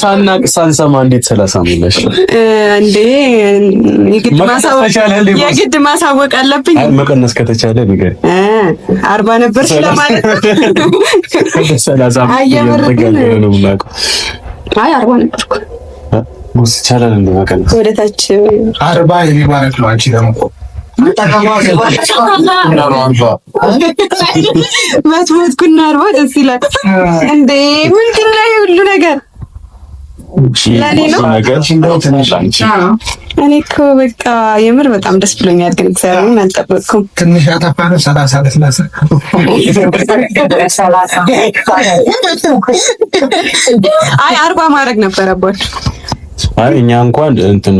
ሳናቅ ሳንሰማ እንዴት ሰላሳምለሽ እንዴ? የግድ ማሳወቅ አለብኝ። መቀነስ ከተቻለ ንገር። 40 ነበር ስለማለት ነው። አይ 40 ነበርኩ። ሙስ ይቻላል እንደ መቀነስ ወደታች 40 የሚባለው ነው። አንቺ ደግሞ መትኩና 40 ደስ ይላል እንዴ? ምንድን ነው ሁሉ ነገር ለኔ ነው። እኔ እኮ በቃ የምር በጣም ደስ ብሎኛል፣ ግን እግዚአብሔርን አልጠበቅኩም። ትንሽ አጠፋነው 30 አይ 40 ማድረግ ነበረባችሁ። አይ እኛ እንኳን እንትን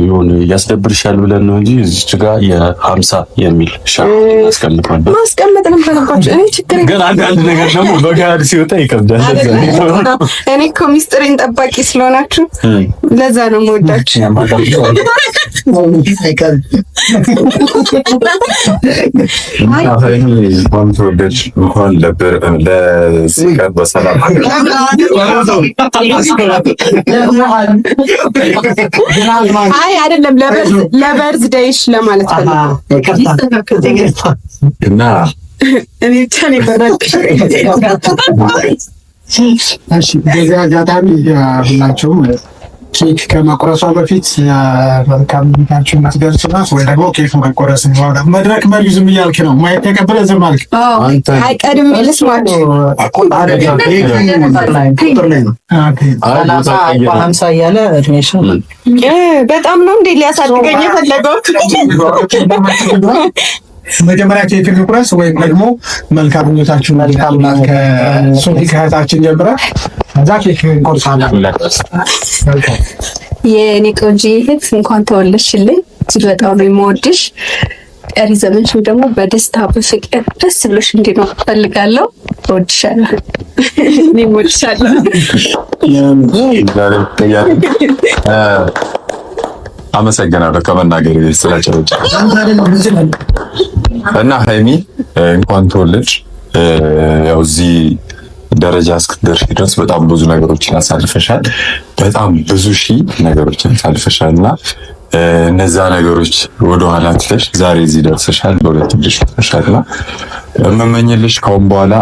የሆነ ያስደብርሻል ብለን ነው እንጂ እዚች ጋር የ50 የሚል ማስቀመጥ ነበረባችሁ። እኔ ችግር ግን አንዳንድ ነገር ደግሞ በጋድ ሲወጣ ይከብዳል። እኔ እኮ ሚስጥሬን ጠባቂ ስለሆናችሁ ለዛ ነው የምወዳችሁ። እንኳን በሰላም አይ አይደለም፣ ለበርዝ ዴይሽ ለማለት እና እኔ ታኔ በራቅሽ እሺ። በዚህ አጋጣሚ ሁላችሁም ኬክ ከመቆረሷ በፊት መልካም ምኞታችሁን ማስገልጽናት ወይ ደግሞ ኬክ መቆረስ ነው። መድረክ መሪ ዝም እያልክ ነው ማየት ተቀበለ ዝም አልክ። አንተ አይቀድም ልስማችሁ እያለ እድሜሽን በጣም ነው እንዴ ሊያሳድገኝ የፈለገው? መጀመሪያ ኬክ እንቁረስ ወይም ደግሞ መልካም ምኞታችሁን ከእህታችን ጀምረን እዛ ኬክ እንቆርሳለን። የኔ ቆንጆ እህት እንኳን ተወለድሽልኝ። እጅግ በጣም ነው የምወድሽ። ቀሪ ዘመንሽ ደግሞ በደስታ በፍቅር ደስ ብሎሽ እንዲኖር እፈልጋለሁ። እወድሻለሁ። እኔም እወድሻለሁ። አመሰግናለሁ ከመናገር ስለጨረጨ እና ሃይሚ እንኳን ተወለድሽ። ያው እዚህ ደረጃ እስክትደርሺ ድረስ በጣም ብዙ ነገሮችን አሳልፈሻል። በጣም ብዙ ሺህ ነገሮችን አሳልፈሻል እና እነዛ ነገሮች ወደ ኋላ ትተሽ ዛሬ እዚህ ደርሰሻል። በሁለት ልጅ ተሻልና የምመኝልሽ ካሁን በኋላ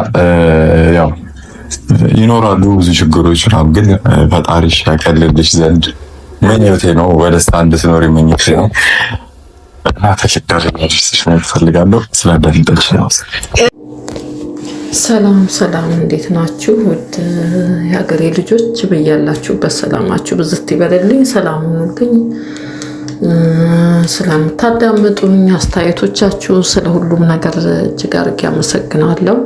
ያው ይኖራሉ ብዙ ችግሮች ነው፣ ግን ፈጣሪሽ ያቀልልሽ ዘንድ ምኞቴ ነው። በደስታ እንድትኖሪ ምኞቴ ነው እና ተሽዳለሽ ነው ፈልጋለሁ። ስለደንጠች ነው። ሰላም ሰላም፣ እንዴት ናችሁ? ውድ የሀገሬ ልጆች በያላችሁበት ሰላማችሁ ብዝት ይበልልኝ። ሰላም ሁኑልኝ። ስለምታዳምጡኝ አስተያየቶቻችሁ፣ ስለ ሁሉም ነገር እጅግ አድርጌ አመሰግናለሁ።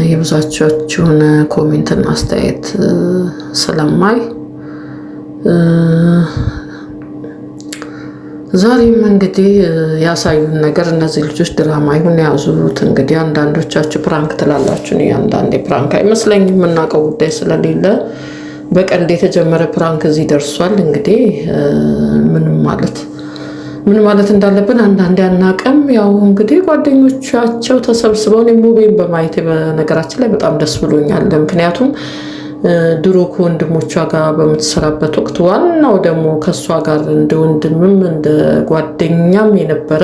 የብዙዎቻችሁን ኮሜንትና አስተያየት ስለማይ ዛሬም እንግዲህ ያሳዩን ነገር እነዚህ ልጆች ድራማ ይሁን ያዙት። እንግዲህ አንዳንዶቻችሁ ፕራንክ ትላላችሁ። አንዳንዴ ፕራንክ አይመስለኝም፣ የምናውቀው ጉዳይ ስለሌለ በቀልድ የተጀመረ ፕራንክ እዚህ ደርሷል። እንግዲህ ምን ማለት እንዳለብን አንዳንዴ አናውቅም። ያው እንግዲህ ጓደኞቻቸው ተሰብስበው ሙቤን በማየት በነገራችን ላይ በጣም ደስ ብሎኛል። ምክንያቱም ድሮ ከወንድሞቿ ጋር በምትሰራበት ወቅት ዋናው ደግሞ ከሷ ጋር እንደ ወንድምም እንደ ጓደኛም የነበረ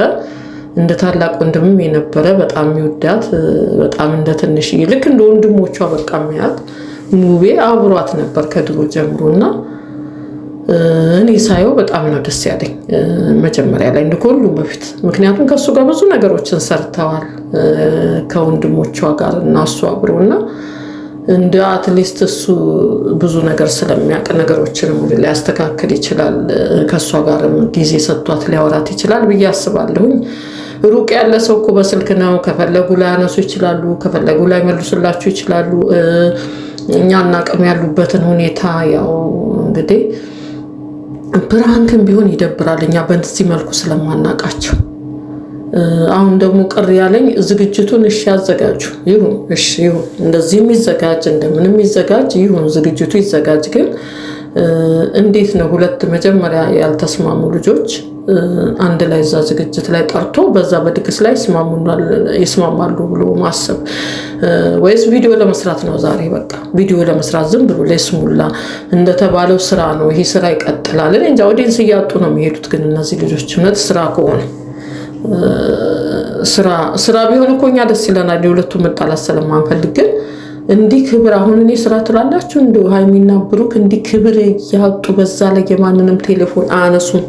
እንደ ታላቅ ወንድምም የነበረ በጣም ይወዳት በጣም እንደ ትንሽ ልክ እንደ ወንድሞቿ በቃ የሚያት ሙቤ አብሯት ነበር ከድሮ ጀምሮና እኔ ሳየው በጣም ነው ደስ ያለኝ መጀመሪያ ላይ እንደሁሉም በፊት። ምክንያቱም ከሱ ጋር ብዙ ነገሮችን ሰርተዋል ከወንድሞቿ ጋር እና እሱ አብሮና እንደ አትሊስት እሱ ብዙ ነገር ስለሚያውቅ ነገሮችን ሊያስተካክል ይችላል። ከሷ ጋርም ጊዜ ሰጥቷት ሊያወራት ይችላል ብዬ አስባለሁኝ። ሩቅ ያለ ሰው እኮ በስልክ ነው፣ ከፈለጉ ላይ ያነሱ ይችላሉ፣ ከፈለጉ ላይ መልሱላችሁ ይችላሉ። እኛ እናቅም ያሉበትን ሁኔታ ያው እንግዲህ ፕራንክም ቢሆን ይደብራል፣ እኛ በዚህ መልኩ ስለማናቃቸው። አሁን ደግሞ ቅር ያለኝ ዝግጅቱን እሺ ያዘጋጁ ይሁን፣ እሺ ይሁን፣ እንደዚህ የሚዘጋጅ እንደምንም ይዘጋጅ ይሁን፣ ዝግጅቱ ይዘጋጅ። ግን እንዴት ነው ሁለት መጀመሪያ ያልተስማሙ ልጆች አንድ ላይ እዛ ዝግጅት ላይ ጠርቶ በዛ በድግስ ላይ ይስማማሉ ብሎ ማሰብ ወይስ ቪዲዮ ለመስራት ነው? ዛሬ በቃ ቪዲዮ ለመስራት ዝም ብሎ ለስሙላ እንደተባለው ስራ ነው። ይሄ ስራ ይቀጥላል። እኔ እንጃ ኦዲየንስ እያጡ ነው የሚሄዱት። ግን እነዚህ ልጆች እውነት ስራ ከሆነ ስራ ቢሆን እኮ እኛ ደስ ይለናል። የሁለቱም መጣላት ስለማንፈልግ ግን እንዲህ ክብር አሁን እኔ ስራ ትላላችሁ እንደ ሃይሚና ብሩክ እንዲህ ክብር ያጡ በዛ ላይ የማንንም ቴሌፎን አያነሱም፣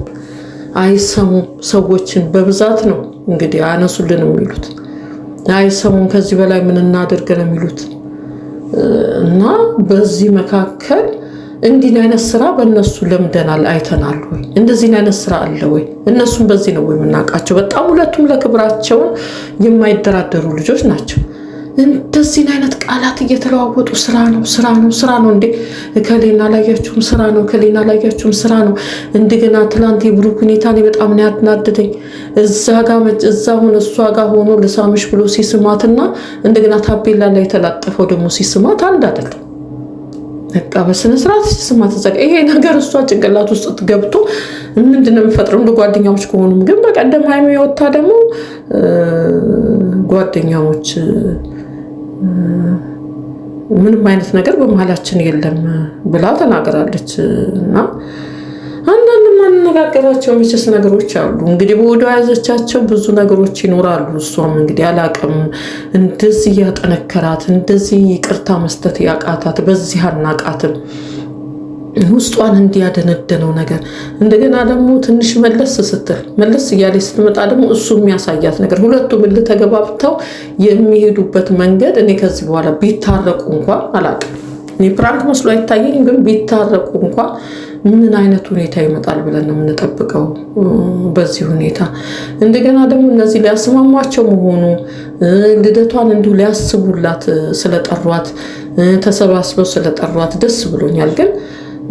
አይሰሙም። ሰዎችን በብዛት ነው እንግዲህ አያነሱልን የሚሉት፣ አይሰሙም። ከዚህ በላይ ምን እናደርግ ነው የሚሉት። እና በዚህ መካከል እንዲህ አይነት ስራ በእነሱ ለምደናል፣ አይተናል ወይ? እንደዚህ አይነት ስራ አለ ወይ? እነሱም በዚህ ነው የምናውቃቸው። በጣም ሁለቱም ለክብራቸውን የማይደራደሩ ልጆች ናቸው። እንደዚህ አይነት ቃላት እየተለዋወጡ ስራ ነው እንዴ ከሌና ላያችሁም ስራ ነው ከሌና ላያችሁም ስራ ነው። እንደገና ትላንት የብሩክ ሁኔታ ላይ በጣም ነው ያናደደኝ። እዛ ሆነ እሷ ጋር ሆኖ ልሳምሽ ብሎ ሲስማትና እንደገና ታፔላ ላይ የተላጠፈው ደግሞ ሲስማት አንድ አይደለም። በቃ በስነ ስርዓት ሲስማት ይሄ ነገር እሷ ጭንቅላት ውስጥ ገብቶ ምንድነው የሚፈጥረው? እንደ ጓደኛሞች ከሆኑም ግን በቀደም ሃይሚ ወጣ ደግሞ ጓደኛሞች ምንም አይነት ነገር በመሃላችን የለም ብላ ተናገራለች። እና አንዳንድ ማንነጋገራቸው መቼስ ነገሮች አሉ እንግዲህ በወደ ያዘቻቸው ብዙ ነገሮች ይኖራሉ። እሷም እንግዲህ አላቅም እንደዚህ ያጠነከራት እንደዚህ ይቅርታ መስጠት ያቃታት በዚህ አናቃትም ውስጧን እንዲያደነደነው ነገር እንደገና ደግሞ ትንሽ መለስ እያለች ስትመጣ ደግሞ እሱ የሚያሳያት ነገር ሁለቱም ተገባብተው የሚሄዱበት መንገድ እኔ ከዚህ በኋላ ቢታረቁ እንኳን አላቅም። እኔ ፕራንክ መስሎ አይታየኝም፣ ግን ቢታረቁ እንኳን ምን አይነት ሁኔታ ይመጣል ብለን ነው የምንጠብቀው። በዚህ ሁኔታ እንደገና ደግሞ እነዚህ ሊያስማሟቸው መሆኑ ልደቷን እንዲሁ ሊያስቡላት ስለጠሯት ተሰባስበው ስለጠሯት ደስ ብሎኛል። ግን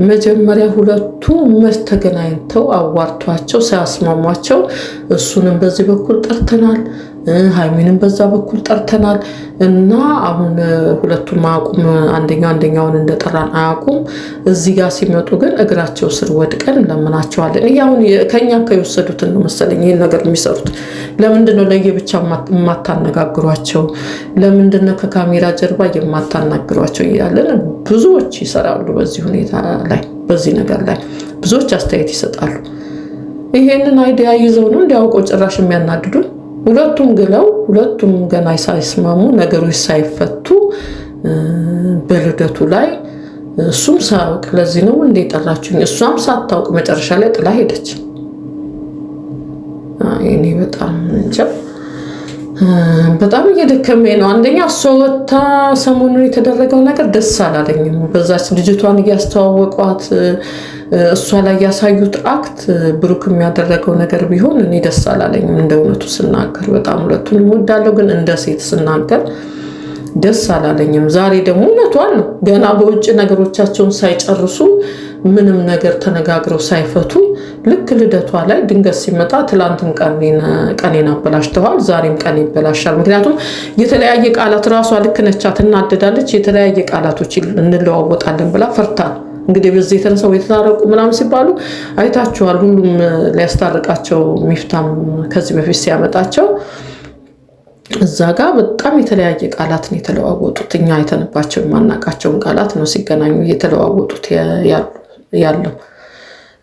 መጀመሪያ ሁለቱ ተገናኝተው አዋርቷቸው ሳያስማሟቸው እሱንም በዚህ በኩል ጠርተናል፣ ሃይሚንም በዛ በኩል ጠርተናል እና አሁን ሁለቱም አያውቁም፣ አንደኛውን እንደጠራን አያውቁም። እዚህ ጋር ሲመጡ ግን እግራቸው ስር ወድቀን እንለምናቸዋለን። ይሄ አሁን ከኛ ከየወሰዱትን ነው መሰለኝ ይሄን ነገር የሚሰሩት። ለምንድነው ለየብቻ የማታነጋግሯቸው? ለምንድነው ከካሜራ ጀርባ የማታናግሯቸው? እያለን ብዙዎች ይሰራሉ። በዚህ ሁኔታ ላይ በዚህ ነገር ላይ ብዙዎች አስተያየት ይሰጣሉ። ይሄንን አይዲያ ይዘው ነው እንዲያውቀው ጭራሽ የሚያናድዱን። ሁለቱም ገና ሳይስማሙ ነገሮች ሳይፈቱ በልደቱ ላይ እሱም ሳያውቅ ለዚህ ነው እንደ ጠራችሁኝ፣ እሷም ሳታውቅ መጨረሻ ላይ ጥላ ሄደች። እኔ በጣም እንጃ በጣም እየደከመኝ ነው። አንደኛ እሷ ወታ ሰሞኑን የተደረገው ነገር ደስ አላለኝም። በዛች ልጅቷን እያስተዋወቋት እሷ ላይ ያሳዩት አክት ብሩክ የሚያደረገው ነገር ቢሆን እኔ ደስ አላለኝም። እንደ እውነቱ ስናገር በጣም ሁለቱን እወዳለሁ፣ ግን እንደ ሴት ስናገር ደስ አላለኝም። ዛሬ ደግሞ እውነቷን ነው። ገና በውጭ ነገሮቻቸውን ሳይጨርሱ ምንም ነገር ተነጋግረው ሳይፈቱ ልክ ልደቷ ላይ ድንገት ሲመጣ ትላንትም ቀኔን አበላሽተዋል፣ ዛሬም ቀኔ ይበላሻል። ምክንያቱም የተለያየ ቃላት ራሷ ልክ ነቻት፣ እናደዳለች። የተለያየ ቃላቶች እንለዋወጣለን ብላ ፈርታ እንግዲህ በዚህ የተነሳው የተታረቁ ምናምን ሲባሉ አይታችኋል። ሁሉም ሊያስታርቃቸው ሚፍታም ከዚህ በፊት ሲያመጣቸው እዛ ጋር በጣም የተለያየ ቃላት ነው የተለዋወጡት። እኛ አይተንባቸው የማናቃቸውን ቃላት ነው ሲገናኙ እየተለዋወጡት ያለው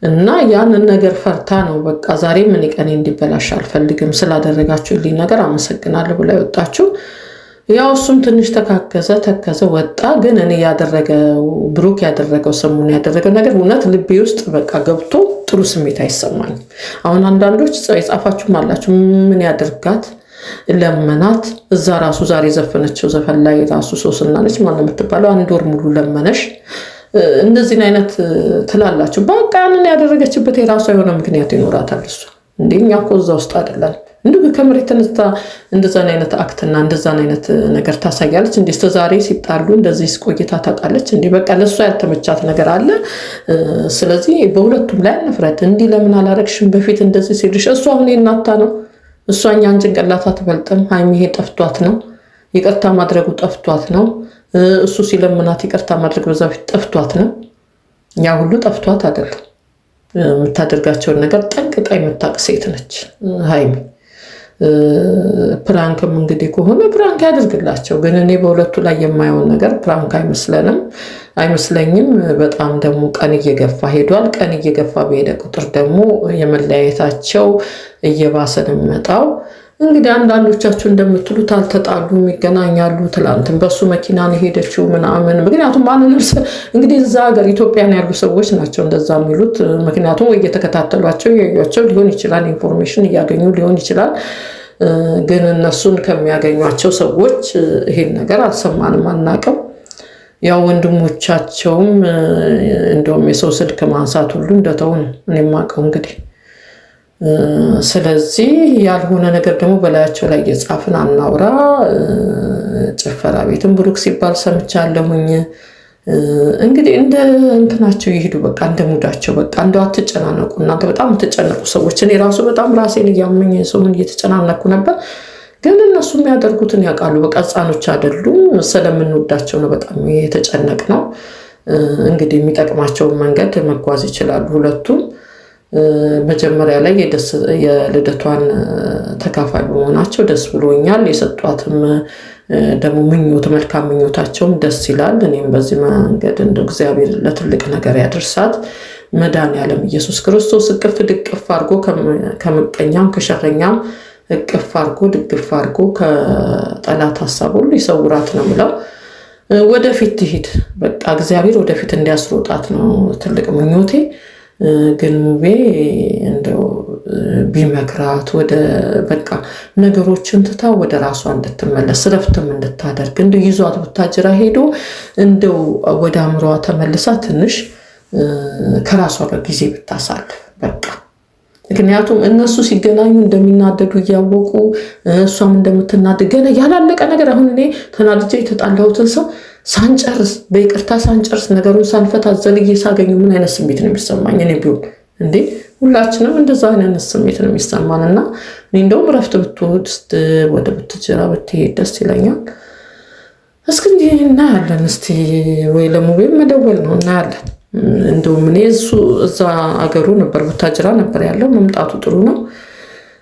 እና ያንን ነገር ፈርታ ነው በቃ ዛሬ ምን ቀኔ እንዲበላሽ አልፈልግም፣ ስላደረጋችሁልኝ ነገር አመሰግናለሁ ብላ ወጣችሁ። ያው እሱም ትንሽ ተከዘ ወጣ። ግን እኔ ብሩክ ያደረገው ሰሞኑን ያደረገው ነገር እውነት ልቤ ውስጥ በቃ ገብቶ ጥሩ ስሜት አይሰማኝም። አሁን አንዳንዶች የጻፋችሁም አላችሁ ምን ያደርጋት ለመናት። እዛ ራሱ ዛሬ ዘፈነችው ዘፈን ላይ ራሱ ሶስና ነች ማለት የምትባለው 1 ወር ሙሉ ለመነሽ እንደዚህ አይነት ትላላችሁ። በቃ ያንን ያደረገችበት የራሷ የሆነ ምክንያት ይኖራታል። እሱ እንደኛ እኮ እዛ ውስጥ አይደለም። እንዴ ከመሬት ተነስታ እንደዛን አይነት አክትና እንደዛን አይነት ነገር ታሳያለች። እንዴ ዛሬ ሲጣሉ እንደዚህ ቆይታ ታውቃለች። እንዴ በቃ ለሷ ያልተመቻት ነገር አለ። ስለዚህ በሁለቱም ላይ እንፍረድ። እንዴ ለምን አላረግሽም በፊት እንደዚህ ሲልሽ እሷ አሁን እናታ ነው እሷ እኛን ጭንቅላት አትበልጥም። ሃይሚ ይሄ ጠፍቷት ነው፣ ይቅርታ ማድረጉ ጠፍቷት ነው። እሱ ሲለምናት ይቅርታ ማድረግ በዛ ፊት ጠፍቷት ነው። ያ ሁሉ ጠፍቷት አይደለም። የምታደርጋቸውን ነገር ጠንቅቃ የምታውቅ ሴት ነች ሀይሚ። ፕራንክም እንግዲህ ከሆነ ፕራንክ ያደርግላቸው። ግን እኔ በሁለቱ ላይ የማየውን ነገር ፕራንክ አይመስለኝም። በጣም ደግሞ ቀን እየገፋ ሄዷል። ቀን እየገፋ በሄደ ቁጥር ደግሞ የመለያየታቸው እየባሰ ነው የሚመጣው። እንግዲህ አንዳንዶቻችሁ እንደምትሉት አልተጣሉም፣ ይገናኛሉ። ትላንትም በሱ መኪና ነው ሄደችው ምናምን። ምክንያቱም እንግዲህ እዛ ሀገር ኢትዮጵያን ያሉ ሰዎች ናቸው እንደዛ የሚሉት። ምክንያቱም ወይ እየተከታተሏቸው ያዩቸው ሊሆን ይችላል፣ ኢንፎርሜሽን እያገኙ ሊሆን ይችላል። ግን እነሱን ከሚያገኟቸው ሰዎች ይሄን ነገር አልሰማንም፣ አናቅም። ያው ወንድሞቻቸውም እንደውም የሰው ስልክ ማንሳት ሁሉ እንደተው ነው እኔ የማውቀው እንግዲህ። ስለዚህ ያልሆነ ነገር ደግሞ በላያቸው ላይ እየጻፍን አናውራ። ጭፈራ ቤትም ብሩክ ሲባል ሰምቻለሁኝ። እንግዲህ እንደ እንትናቸው ይሄዱ፣ በቃ እንደ ሙዳቸው። በቃ እንደው አትጨናነቁ እናንተ በጣም የምትጨነቁ ሰዎች። እኔ ራሱ በጣም ራሴን እያመኝ ሰውን እየተጨናነኩ ነበር። ግን እነሱ የሚያደርጉትን ያውቃሉ። በቃ ሕፃኖች አይደሉም። ስለምንወዳቸው ነው በጣም የተጨነቅ ነው። እንግዲህ የሚጠቅማቸውን መንገድ መጓዝ ይችላሉ ሁለቱም። መጀመሪያ ላይ የልደቷን ተካፋይ በመሆናቸው ደስ ብሎኛል። የሰጧትም ደግሞ መልካም ምኞታቸውም ደስ ይላል። እኔም በዚህ መንገድ እንደ እግዚአብሔር ለትልቅ ነገር ያደርሳት። መድኃኒዓለም ኢየሱስ ክርስቶስ እቅፍ ድቅፍ አድርጎ ከምቀኛም ከሸረኛም እቅፍ አድርጎ ድግፍ አድርጎ ከጠላት ሀሳብ ሁሉ ይሰውራት ነው ብለው ወደፊት ትሂድ። በቃ እግዚአብሔር ወደፊት እንዲያስሮጣት ነው ትልቅ ምኞቴ። ግን ሙቤ እንደው ቢመክራት ወደ በቃ ነገሮችን ትታ ወደ ራሷ እንድትመለስ ረፍትም እንድታደርግ እንደው ይዟት ብታጅራ ሄዶ እንደው ወደ አእምሯ ተመልሳ ትንሽ ከራሷ ጋር ጊዜ ብታሳልፍ በቃ። ምክንያቱም እነሱ ሲገናኙ እንደሚናደዱ እያወቁ እሷም እንደምትናደድ ገና ያላለቀ ነገር። አሁን እኔ ተናድጄ የተጣላሁትን ሰው ሳንጨርስ በይቅርታ ሳንጨርስ ነገሩን ሳንፈታ ዘልዬ ሳገኘው ምን አይነት ስሜት ነው የሚሰማኝ? እኔ ቢሆን እንዴ ሁላችንም እንደዛ አይነት ስሜት ነው የሚሰማን። እና እኔ እንደውም ረፍት ብትወስድ ወደ ብትጀራ ብትሄድ ደስ ይለኛል። እስኪ እናያለን። እስቲ ወይ ለሙቤም መደወል ነው እናያለን። እንደውም እኔ እሱ እዛ አገሩ ነበር ቡታጅራ ነበር ያለው። መምጣቱ ጥሩ ነው።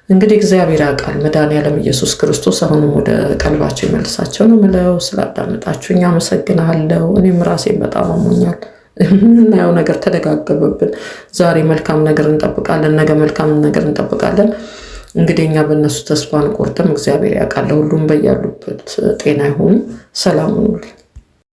እንግዲህ እግዚአብሔር ያውቃል። መድኃኒዓለም ኢየሱስ ክርስቶስ አሁንም ወደ ቀልባቸው ይመልሳቸው ነው ምለው። ስላዳመጣችሁኝ አመሰግናለሁ። እኔም ራሴን በጣም አሞኛል። የምናየው ነገር ተደጋገበብን። ዛሬ መልካም ነገር እንጠብቃለን፣ ነገ መልካም ነገር እንጠብቃለን። እንግዲህ እኛ በእነሱ ተስፋ አንቆርጥም። እግዚአብሔር ያውቃል። ሁሉም በያሉበት ጤና ይሁኑ። ሰላም ሁኑልኝ።